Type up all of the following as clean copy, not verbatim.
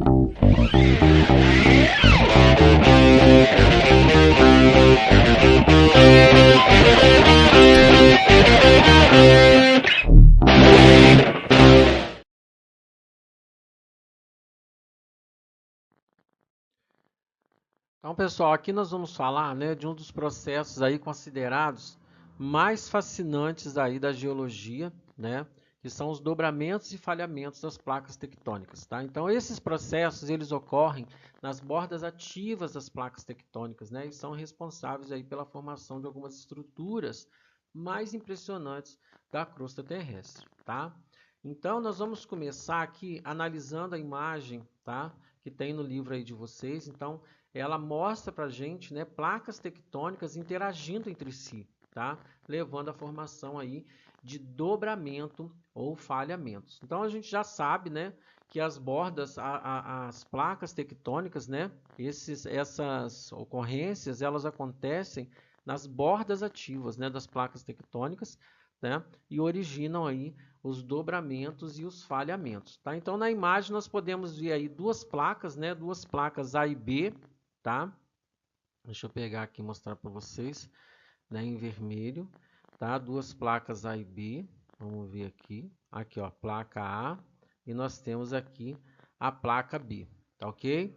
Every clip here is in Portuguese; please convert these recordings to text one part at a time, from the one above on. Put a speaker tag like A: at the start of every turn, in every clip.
A: Então, pessoal, aqui nós vamos falar, né, de um dos processos aí considerados mais fascinantes aí da geologia, né, que são os dobramentos e falhamentos das placas tectônicas, tá? Então, esses processos, eles ocorrem nas bordas ativas das placas tectônicas, né, e são responsáveis aí pela formação de algumas estruturas mais impressionantes da crosta terrestre, tá? Então, nós vamos começar aqui analisando a imagem, tá, que tem no livro aí de vocês. Então, ela mostra para a gente, né, placas tectônicas interagindo entre si, tá? Levando à formação aí de dobramento ou falhamentos. Então, a gente já sabe, né, que as bordas, as placas tectônicas, né, essas ocorrências, elas acontecem nas bordas ativas, né, das placas tectônicas, né, e originam aí os dobramentos e os falhamentos, tá? Então, na imagem nós podemos ver aí duas placas, né, duas placas A e B, tá? Deixa eu pegar aqui e mostrar para vocês, né, em vermelho, tá? Duas placas A e B, vamos ver aqui. Aqui, ó, placa A, e nós temos aqui a placa B, tá ok?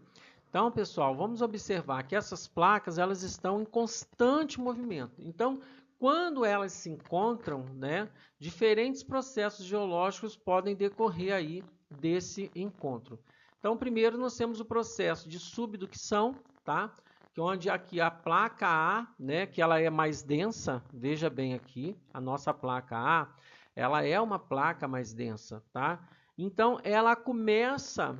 A: Então, pessoal, vamos observar que essas placas, elas estão em constante movimento. Então, quando elas se encontram, né, diferentes processos geológicos podem decorrer aí desse encontro. Então, primeiro nós temos o processo de subducção, tá? Que onde aqui a placa A, né, que ela é mais densa, veja bem aqui, a nossa placa A, ela é uma placa mais densa, tá? Então, ela começa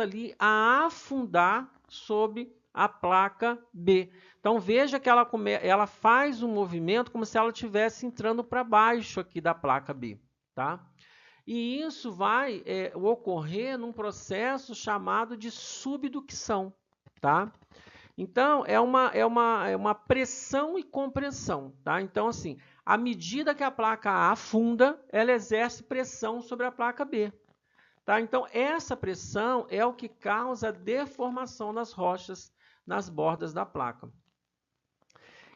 A: ali a afundar sob a placa B. Então, veja que ela faz um movimento como se ela estivesse entrando para baixo aqui da placa B, tá? E isso vai ocorrer num processo chamado de subducção, tá? Então, é uma pressão e compressão, tá? Então, assim, à medida que a placa A afunda, ela exerce pressão sobre a placa B, tá? Então, essa pressão é o que causa a deformação das rochas nas bordas da placa.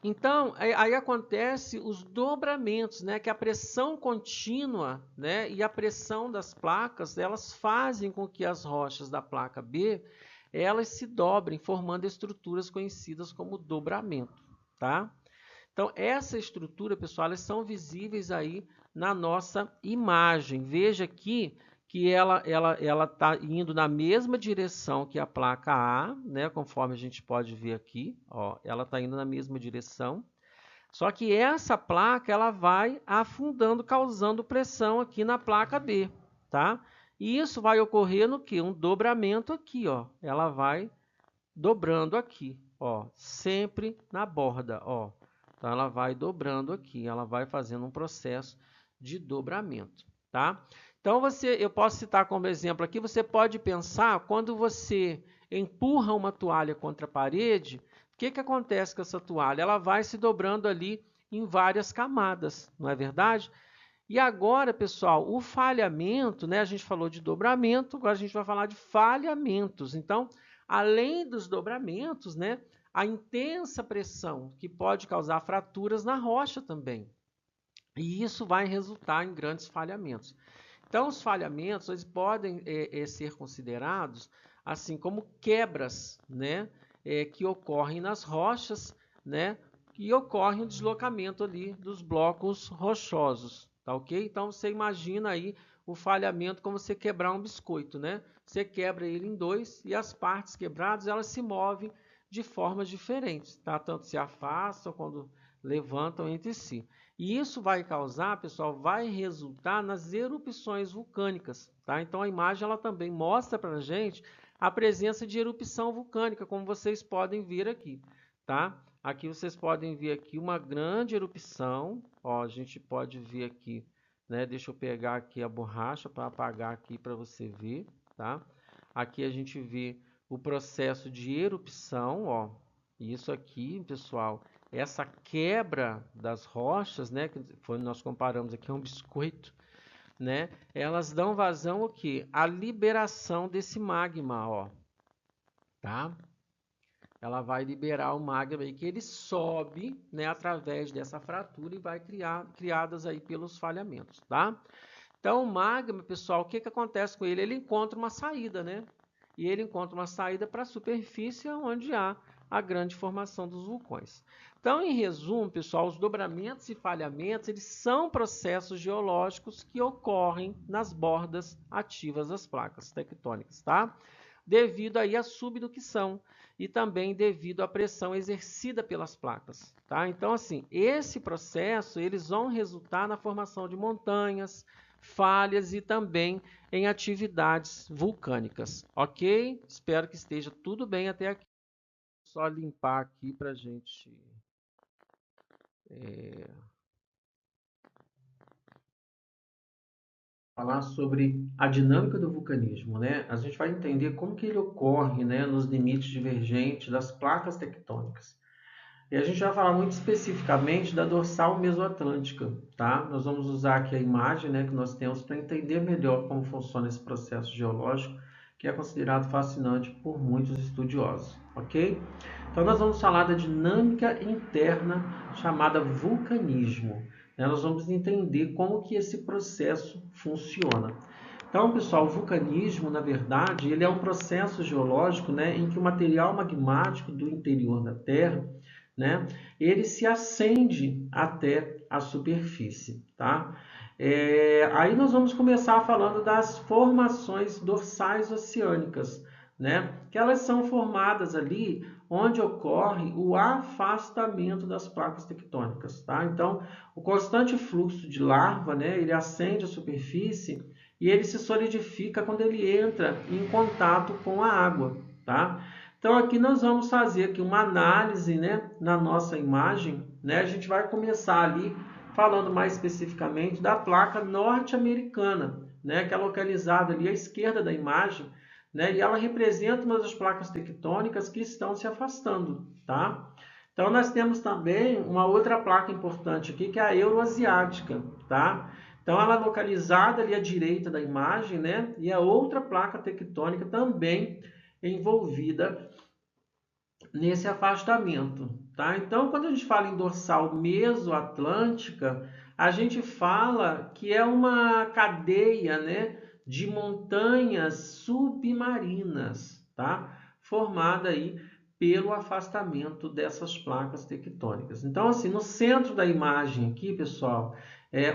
A: Então, aí acontece os dobramentos, né? Que a pressão contínua, né, e a pressão das placas, elas fazem com que as rochas da placa B, elas se dobrem, formando estruturas conhecidas como dobramento, tá? Então, essa estrutura, pessoal, elas são visíveis aí na nossa imagem. Veja aqui que ela está indo na mesma direção que a placa A, né? Conforme a gente pode ver aqui, ó, ela está indo na mesma direção. Só que essa placa ela vai afundando, causando pressão aqui na placa B, tá? E isso vai ocorrer no que? Um dobramento aqui, ó. Ela vai dobrando aqui, ó, sempre na borda, ó. Então, ela vai dobrando aqui, ela vai fazendo um processo de dobramento, tá? Então, eu posso citar como exemplo aqui, você pode pensar, quando você empurra uma toalha contra a parede, o que acontece com essa toalha? Ela vai se dobrando ali em várias camadas, não é verdade? E agora, pessoal, o falhamento, né? A gente falou de dobramento, agora a gente vai falar de falhamentos. Então, além dos dobramentos, né? A intensa pressão que pode causar fraturas na rocha também. E isso vai resultar em grandes falhamentos. Então, os falhamentos eles podem ser considerados assim como quebras, né, que ocorrem nas rochas, né, e ocorre um deslocamento ali dos blocos rochosos, tá ok? Então, você imagina aí o falhamento como você quebrar um biscoito, né? Você quebra ele em dois e as partes quebradas elas se movem de formas diferentes, tá? Tanto se afastam quando levantam entre si. E isso vai causar, pessoal, vai resultar nas erupções vulcânicas, tá? Então, a imagem ela também mostra para a gente a presença de erupção vulcânica, como vocês podem ver aqui, tá? Aqui vocês podem ver aqui uma grande erupção, ó, a gente pode ver aqui, né? Deixa eu pegar aqui a borracha para apagar aqui para você ver, tá? Aqui a gente vê o processo de erupção, ó. Isso aqui, pessoal, essa quebra das rochas, né, que foi, nós comparamos aqui, é um biscoito, né, elas dão vazão o quê? A liberação desse magma, ó, tá? Ela vai liberar o magma aí, que ele sobe, né, através dessa fratura e vai criadas aí pelos falhamentos, tá? Então, o magma, pessoal, o que que acontece com ele? Ele encontra uma saída, né? E ele encontra uma saída para a superfície onde há a grande formação dos vulcões. Então, em resumo, pessoal, os dobramentos e falhamentos, eles são processos geológicos que ocorrem nas bordas ativas das placas tectônicas, tá? Devido aí à subducção e também devido à pressão exercida pelas placas, tá? Então, assim, esse processo, eles vão resultar na formação de montanhas, falhas e também em atividades vulcânicas, ok? Espero que esteja tudo bem até aqui. Só limpar aqui para a gente falar sobre a dinâmica do vulcanismo, né? A gente vai entender como que ele ocorre, né, nos limites divergentes das placas tectônicas. E a gente vai falar muito especificamente da dorsal mesoatlântica, tá? Nós vamos usar aqui a imagem, né, que nós temos para entender melhor como funciona esse processo geológico, que é considerado fascinante por muitos estudiosos, ok? Então nós vamos falar da dinâmica interna chamada vulcanismo, né? Nós vamos entender como que esse processo funciona. Então, pessoal, o vulcanismo, na verdade, ele é um processo geológico, né, em que o material magmático do interior da Terra, né, ele se acende até a superfície, tá? Aí nós vamos começar falando das formações dorsais oceânicas, né, que elas são formadas ali onde ocorre o afastamento das placas tectônicas, tá? Então, o constante fluxo de lava, né, ele acende a superfície e ele se solidifica quando ele entra em contato com a água, tá? Então, aqui nós vamos fazer aqui uma análise, né, na nossa imagem, né? A gente vai começar ali falando mais especificamente da placa norte-americana, né, que é localizada ali à esquerda da imagem, né, e ela representa uma das placas tectônicas que estão se afastando, tá? Então, nós temos também uma outra placa importante aqui, que é a euroasiática, tá? Então, ela é localizada ali à direita da imagem, né? E a outra placa tectônica também envolvida nesse afastamento, tá? Então, quando a gente fala em dorsal mesoatlântica, a gente fala que é uma cadeia, né, de montanhas submarinas, tá? Formada aí pelo afastamento dessas placas tectônicas. Então, assim, no centro da imagem aqui, pessoal,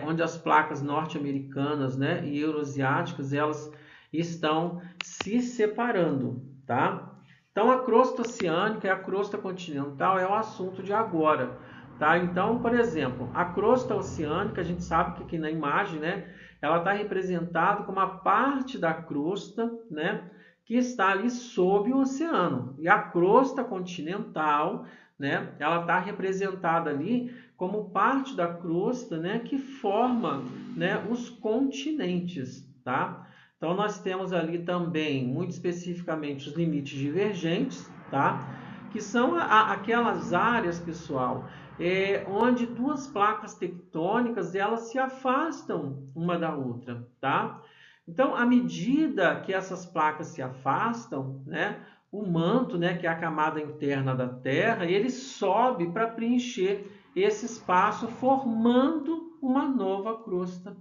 A: onde as placas norte-americanas, né, e euroasiáticas, elas estão se separando, tá? Então, a crosta oceânica e a crosta continental é o assunto de agora, tá? Então, por exemplo, a crosta oceânica, a gente sabe que aqui na imagem, né, ela está representada como a parte da crosta, né, que está ali sob o oceano. E a crosta continental, né, ela está representada ali como parte da crosta, né, que forma, né, os continentes, tá? Então, nós temos ali também, muito especificamente, os limites divergentes, tá? Que são aquelas áreas, pessoal, onde duas placas tectônicas elas se afastam uma da outra, tá? Então, à medida que essas placas se afastam, né, o manto, né, que é a camada interna da Terra, ele sobe para preencher esse espaço, formando uma nova crosta,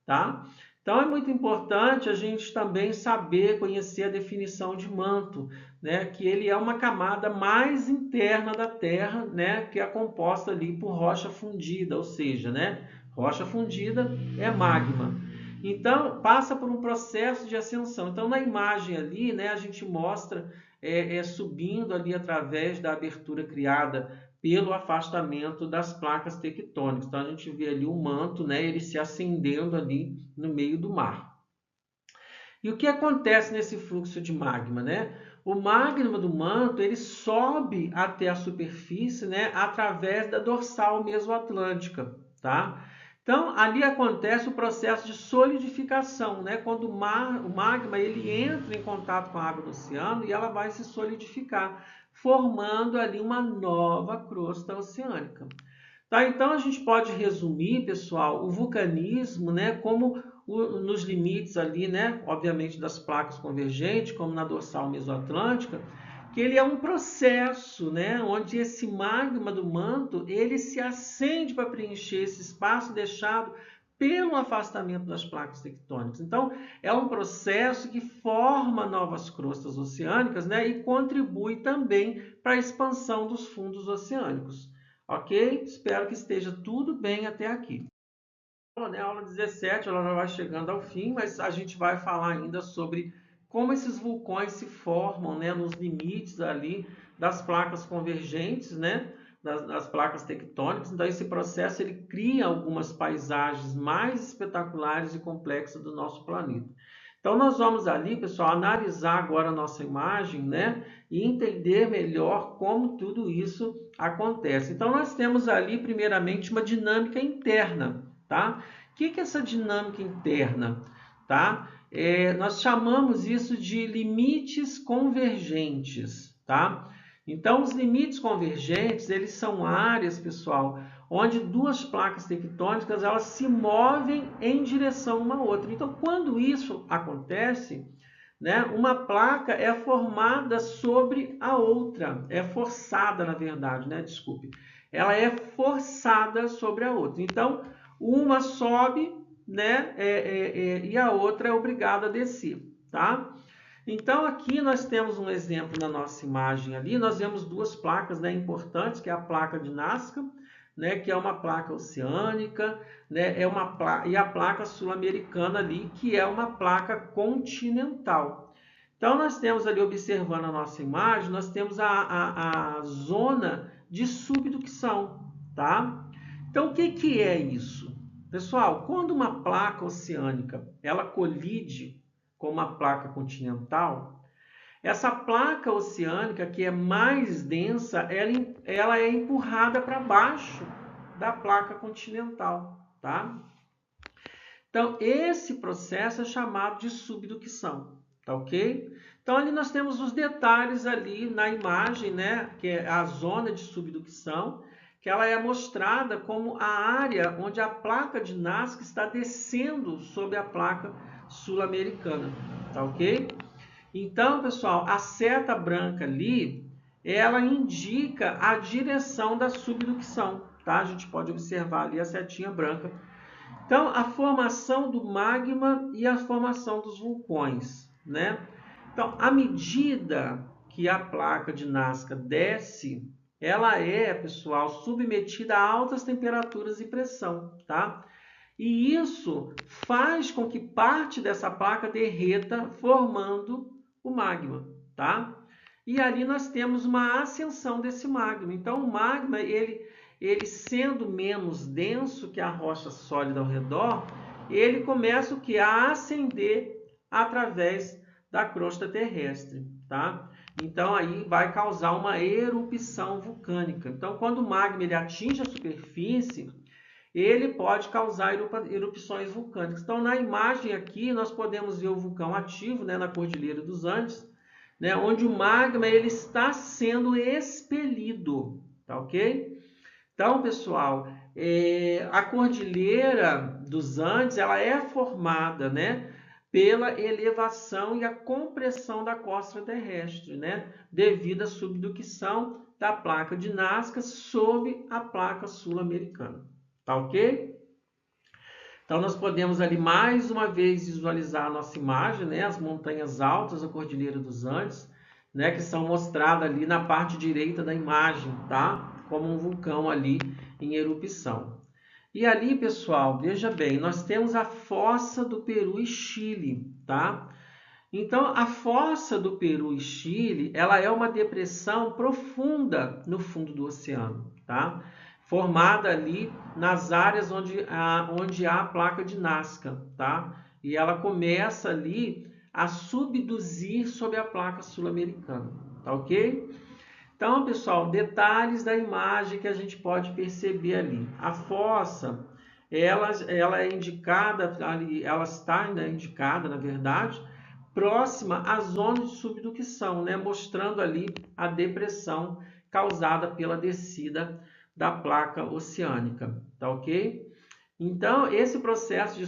A: tá? Então, é muito importante a gente também saber, conhecer a definição de manto, né? Que ele é uma camada mais interna da Terra, né? Que é composta ali por rocha fundida, ou seja, né? Rocha fundida é magma. Então, passa por um processo de ascensão. Então, na imagem ali, né? A gente mostra subindo ali através da abertura criada pelo afastamento das placas tectônicas. Então, a gente vê ali o manto, né, ele se acendendo ali no meio do mar. E o que acontece nesse fluxo de magma, né? O magma do manto, ele sobe até a superfície, né, através da dorsal mesoatlântica, tá? Então, ali acontece o processo de solidificação, né? Quando o magma ele entra em contato com a água do oceano e ela vai se solidificar, formando ali uma nova crosta oceânica. Tá? Então, a gente pode resumir, pessoal, o vulcanismo, né, como nos limites ali, né, obviamente das placas convergentes, como na dorsal mesoatlântica, que ele é um processo, né, onde esse magma do manto, ele se acende para preencher esse espaço deixado pelo afastamento das placas tectônicas. Então, é um processo que forma novas crostas oceânicas, né, e contribui também para a expansão dos fundos oceânicos. Ok? Espero que esteja tudo bem até aqui. Né, a aula 17, ela já vai chegando ao fim, mas a gente vai falar ainda sobre como esses vulcões se formam, né, nos limites ali das placas convergentes, né, das placas tectônicas. Então, esse processo ele cria algumas paisagens mais espetaculares e complexas do nosso planeta. Então, nós vamos ali, pessoal, analisar agora a nossa imagem, né, e entender melhor como tudo isso acontece. Então, nós temos ali, primeiramente, uma dinâmica interna, tá? O que é essa dinâmica interna? Tá? Nós chamamos isso de limites convergentes. Tá? Então, os limites convergentes, eles são áreas, pessoal, onde duas placas tectônicas elas se movem em direção uma à outra. Então, quando isso acontece, né, uma placa é formada sobre a outra, é forçada, na verdade, né? Desculpe. Ela é forçada sobre a outra. Então, uma sobe, né, e a outra é obrigada a descer, tá? Então, aqui nós temos um exemplo na nossa imagem ali, nós vemos duas placas, né, importantes, que é a placa de Nazca, né, que é uma placa oceânica, né, e a placa sul-americana ali, que é uma placa continental. Então, nós temos ali, observando a nossa imagem, nós temos a zona de subducção, tá? Então, o que é isso? Pessoal, quando uma placa oceânica ela colide com uma placa continental, essa placa oceânica que é mais densa, ela é empurrada para baixo da placa continental, tá? Então, esse processo é chamado de subducção, tá ok? Então, ali nós temos os detalhes ali na imagem, né? Que é a zona de subducção, que ela é mostrada como a área onde a placa de Nazca está descendo sobre a placa sul-americana, tá ok? Então, pessoal, a seta branca ali, ela indica a direção da subducção, tá? A gente pode observar ali a setinha branca. Então, a formação do magma e a formação dos vulcões, né? Então, à medida que a placa de Nazca desce, ela é, pessoal, submetida a altas temperaturas e pressão, tá? E isso faz com que parte dessa placa derreta, formando o magma, tá? E ali nós temos uma ascensão desse magma. Então, o magma, ele sendo menos denso que a rocha sólida ao redor, ele começa o que? A ascender através da crosta terrestre, tá? Então, aí vai causar uma erupção vulcânica. Então, quando o magma ele atinge a superfície, ele pode causar erupções vulcânicas. Então, na imagem aqui, nós podemos ver o vulcão ativo, né, na Cordilheira dos Andes, né, onde o magma ele está sendo expelido, tá ok? Então, pessoal, a Cordilheira dos Andes ela é formada, né, pela elevação e a compressão da crosta terrestre, né, devido à subducção da placa de Nazca sob a placa sul-americana. Tá ok? Então, nós podemos ali mais uma vez visualizar a nossa imagem, né? As montanhas altas da Cordilheira dos Andes, né? Que são mostradas ali na parte direita da imagem, tá? Como um vulcão ali em erupção. E ali, pessoal, veja bem, nós temos a fossa do Peru e Chile, tá? Então, a fossa do Peru e Chile, ela é uma depressão profunda no fundo do oceano, tá? Formada ali nas áreas onde há a placa de Nazca, tá? E ela começa ali a subduzir sobre a placa sul-americana, tá ok? Então, pessoal, detalhes da imagem que a gente pode perceber ali. A fossa, ela é indicada, ela está ainda indicada, na verdade, próxima à zona de subducção, né? Mostrando ali a depressão causada pela descida da placa oceânica, tá ok? Então, esse processo de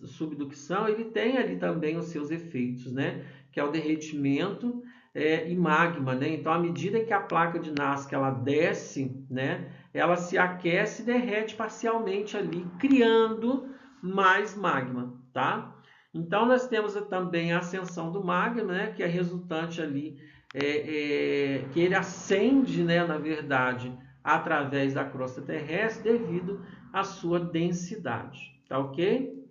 A: subducção, ele tem ali também os seus efeitos, né? Que é o derretimento e magma, né? Então, à medida que a placa de Nazca ela desce, né? Ela se aquece e derrete parcialmente ali, criando mais magma, tá? Então, nós temos também a ascensão do magma, né? Que é resultante ali, que ele ascende, né? Na verdade, através da crosta terrestre devido à sua densidade, tá ok?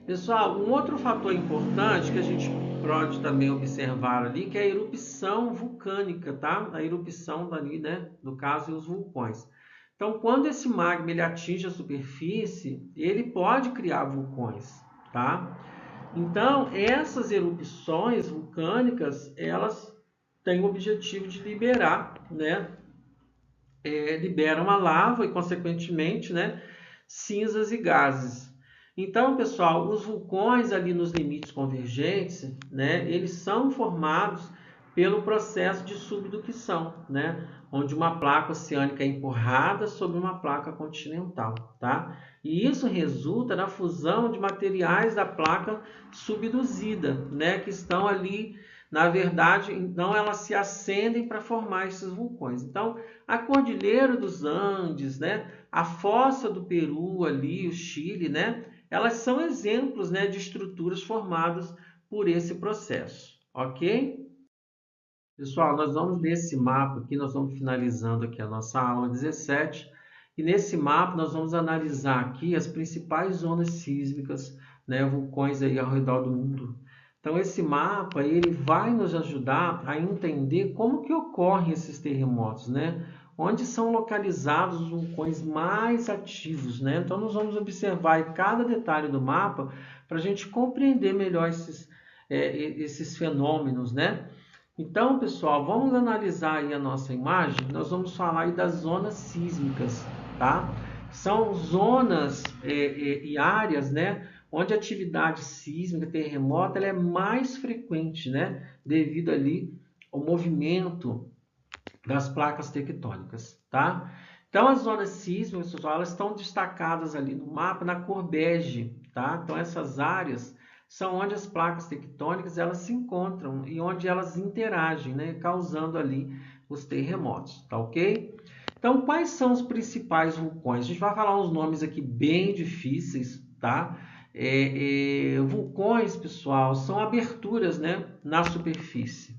A: Pessoal, um outro fator importante que a gente pode também observar ali, que é a erupção vulcânica, tá? A erupção dali, né? No caso, os vulcões. Então, quando esse magma ele atinge a superfície, ele pode criar vulcões, tá? Então, essas erupções vulcânicas, elas têm o objetivo de liberar, né? Liberam a lava e, consequentemente, né, cinzas e gases. Então, pessoal, os vulcões ali nos limites convergentes, né, eles são formados pelo processo de subducção, né, onde uma placa oceânica é empurrada sobre uma placa continental, tá? E isso resulta na fusão de materiais da placa subduzida, né, que estão ali, na verdade, então elas se acendem para formar esses vulcões. Então, a Cordilheira dos Andes, né, a Fossa do Peru ali, o Chile, né, elas são exemplos, né, de estruturas formadas por esse processo, ok? Pessoal, nós vamos nesse mapa aqui, nós vamos finalizando aqui a nossa aula 17, e nesse mapa nós vamos analisar aqui as principais zonas sísmicas, né, vulcões aí ao redor do mundo. Então esse mapa ele vai nos ajudar a entender como que ocorrem esses terremotos, né? Onde são localizados os vulcões mais ativos, né? Então nós vamos observar cada detalhe do mapa para a gente compreender melhor esses fenômenos, né? Então, pessoal, vamos analisar aí a nossa imagem. Nós vamos falar aí das zonas sísmicas, tá? São zonas e áreas, né, onde a atividade sísmica, terremota, ela é mais frequente, né, devido ali ao movimento das placas tectônicas, tá? Então, as zonas sísmicas, pessoal, elas estão destacadas ali no mapa na cor bege, tá? Então, essas áreas são onde as placas tectônicas elas se encontram e onde elas interagem, né, causando ali os terremotos, tá ok? Então, quais são os principais vulcões? A gente vai falar uns nomes aqui bem difíceis, tá? Vulcões, pessoal, são aberturas, né, na superfície,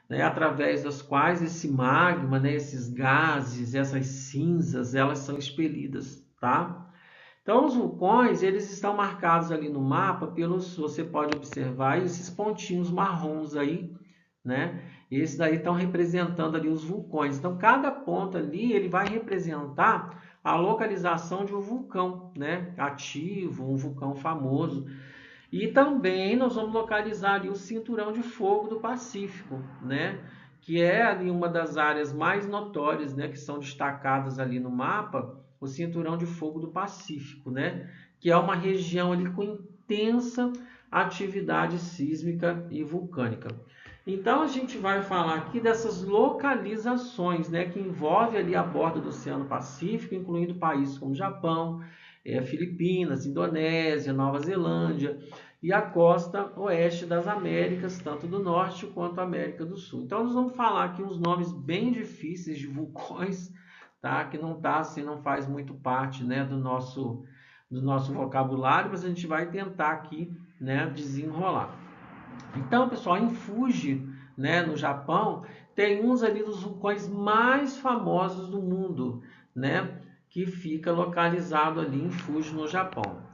A: né, através das quais esse magma, né, esses gases, essas cinzas, elas são expelidas, tá? Então, os vulcões, eles estão marcados ali no mapa pelos, você pode observar esses pontinhos marrons aí, né? Esses daí estão representando ali os vulcões. Então, cada ponto ali, ele vai representar a localização de um vulcão, né? Ativo, um vulcão famoso. E também nós vamos localizar ali o cinturão de fogo do Pacífico, né? Que é ali uma das áreas mais notórias, né? Que são destacadas ali no mapa, o cinturão de fogo do Pacífico, né? Que é uma região ali com intensa atividade sísmica e vulcânica. Então a gente vai falar aqui dessas localizações, né? Que envolve ali a borda do Oceano Pacífico, incluindo países como Japão, Filipinas, Indonésia, Nova Zelândia e a costa oeste das Américas, tanto do norte quanto a América do Sul. Então nós vamos falar aqui uns nomes bem difíceis de vulcões, tá? Que não tá assim, não faz muito parte, né, do nosso vocabulário, mas a gente vai tentar aqui, né, desenrolar. Então, pessoal, em Fuji, né, no Japão, tem uns ali dos vulcões mais famosos do mundo, né, que fica localizado ali em Fuji, no Japão.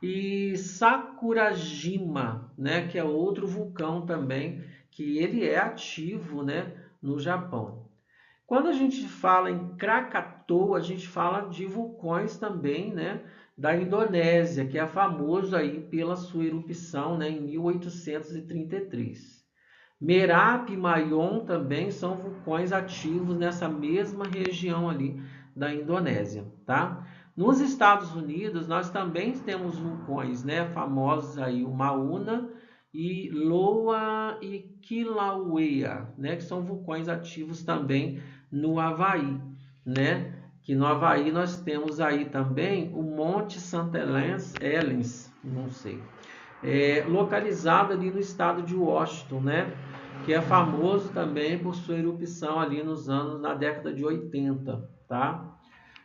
A: E Sakurajima, né, que é outro vulcão também, que ele é ativo, né, no Japão. Quando a gente fala em Krakatoa, a gente fala de vulcões também, né, da Indonésia, que é famoso aí pela sua erupção, né, em 1833. Merapi e Mayon também são vulcões ativos nessa mesma região ali da Indonésia, tá? Nos Estados Unidos, nós também temos vulcões, né, famosos aí, o Mauna e Loa e Kilauea, né, que são vulcões ativos também no Havaí, né? que no Havaí nós temos aí também o Monte St. Helens, não sei, localizado ali no estado de Washington, né? Que é famoso também por sua erupção ali na década de 80, tá?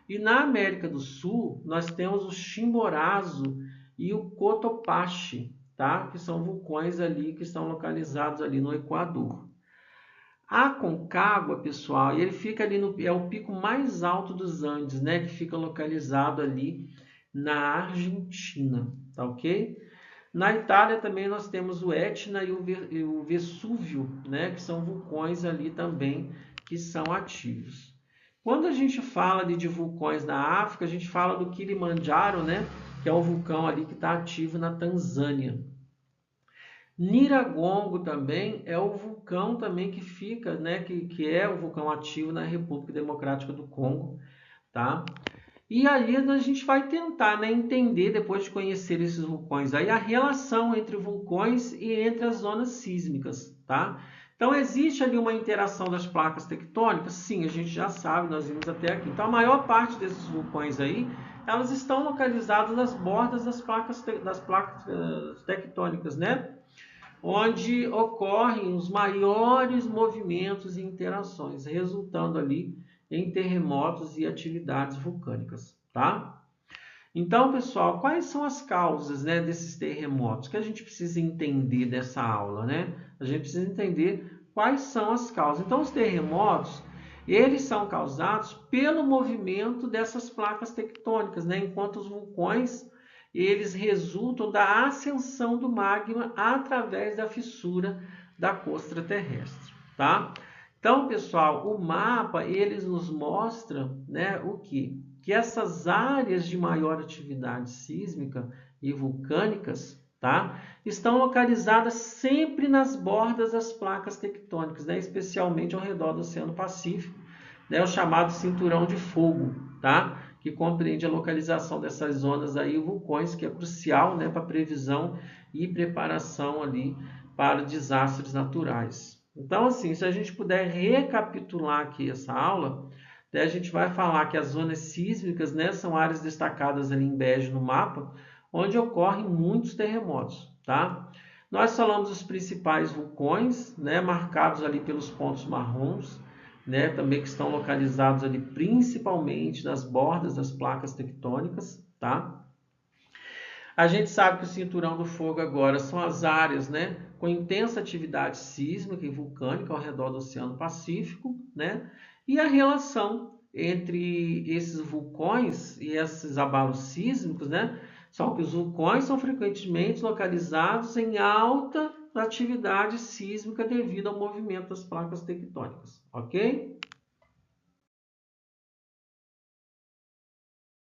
A: E na América do Sul, nós temos o Chimborazo e o Cotopaxi, tá? Que são vulcões ali que estão localizados ali no Equador. A Aconcagua, pessoal, ele fica ali é o pico mais alto dos Andes, né? Que fica localizado ali na Argentina, tá ok? Na Itália também nós temos o Etna e o Vesúvio, né? Que são vulcões ali também que são ativos. Quando a gente fala ali de vulcões na África, a gente fala do Kilimanjaro, né? Que é o vulcão ali que está ativo na Tanzânia. Nyiragongo também é o vulcão também que fica, né? Que é o vulcão ativo na República Democrática do Congo, tá? E aí a gente vai tentar, né, entender, depois de conhecer esses vulcões, aí a relação entre vulcões e entre as zonas sísmicas, tá? Então, existe ali uma interação das placas tectônicas? Sim, a gente já sabe, nós vimos até aqui. Então, a maior parte desses vulcões aí, elas estão localizadas nas bordas das placas tectônicas, né? Onde ocorrem os maiores movimentos e interações, resultando ali em terremotos e atividades vulcânicas, tá? Então, pessoal, quais são as causas, né, desses terremotos que a gente precisa entender dessa aula, né? A gente precisa entender quais são as causas. Então, os terremotos, eles são causados pelo movimento dessas placas tectônicas, né? Enquanto os vulcões, eles resultam da ascensão do magma através da fissura da crosta terrestre, tá? Então, pessoal, o mapa, eles nos mostra, né, o quê? Que essas áreas de maior atividade sísmica e vulcânicas, tá, estão localizadas sempre nas bordas das placas tectônicas, né, especialmente ao redor do Oceano Pacífico, né, o chamado cinturão de fogo, tá, que compreende a localização dessas zonas aí, vulcões, que é crucial, né, para previsão e preparação ali para desastres naturais. Então, assim, se a gente puder recapitular aqui essa aula, a gente vai falar que as zonas sísmicas, né, são áreas destacadas ali em bege no mapa, onde ocorrem muitos terremotos, tá? Nós falamos dos principais vulcões, né, marcados ali pelos pontos marrons, né, também que estão localizados ali principalmente nas bordas das placas tectônicas, tá? A gente sabe que o cinturão do fogo agora são as áreas, né, com intensa atividade sísmica e vulcânica ao redor do Oceano Pacífico, né? E a relação entre esses vulcões e esses abalos sísmicos, né? Só que os vulcões são frequentemente localizados em alta atividade sísmica devido ao movimento das placas tectônicas, ok?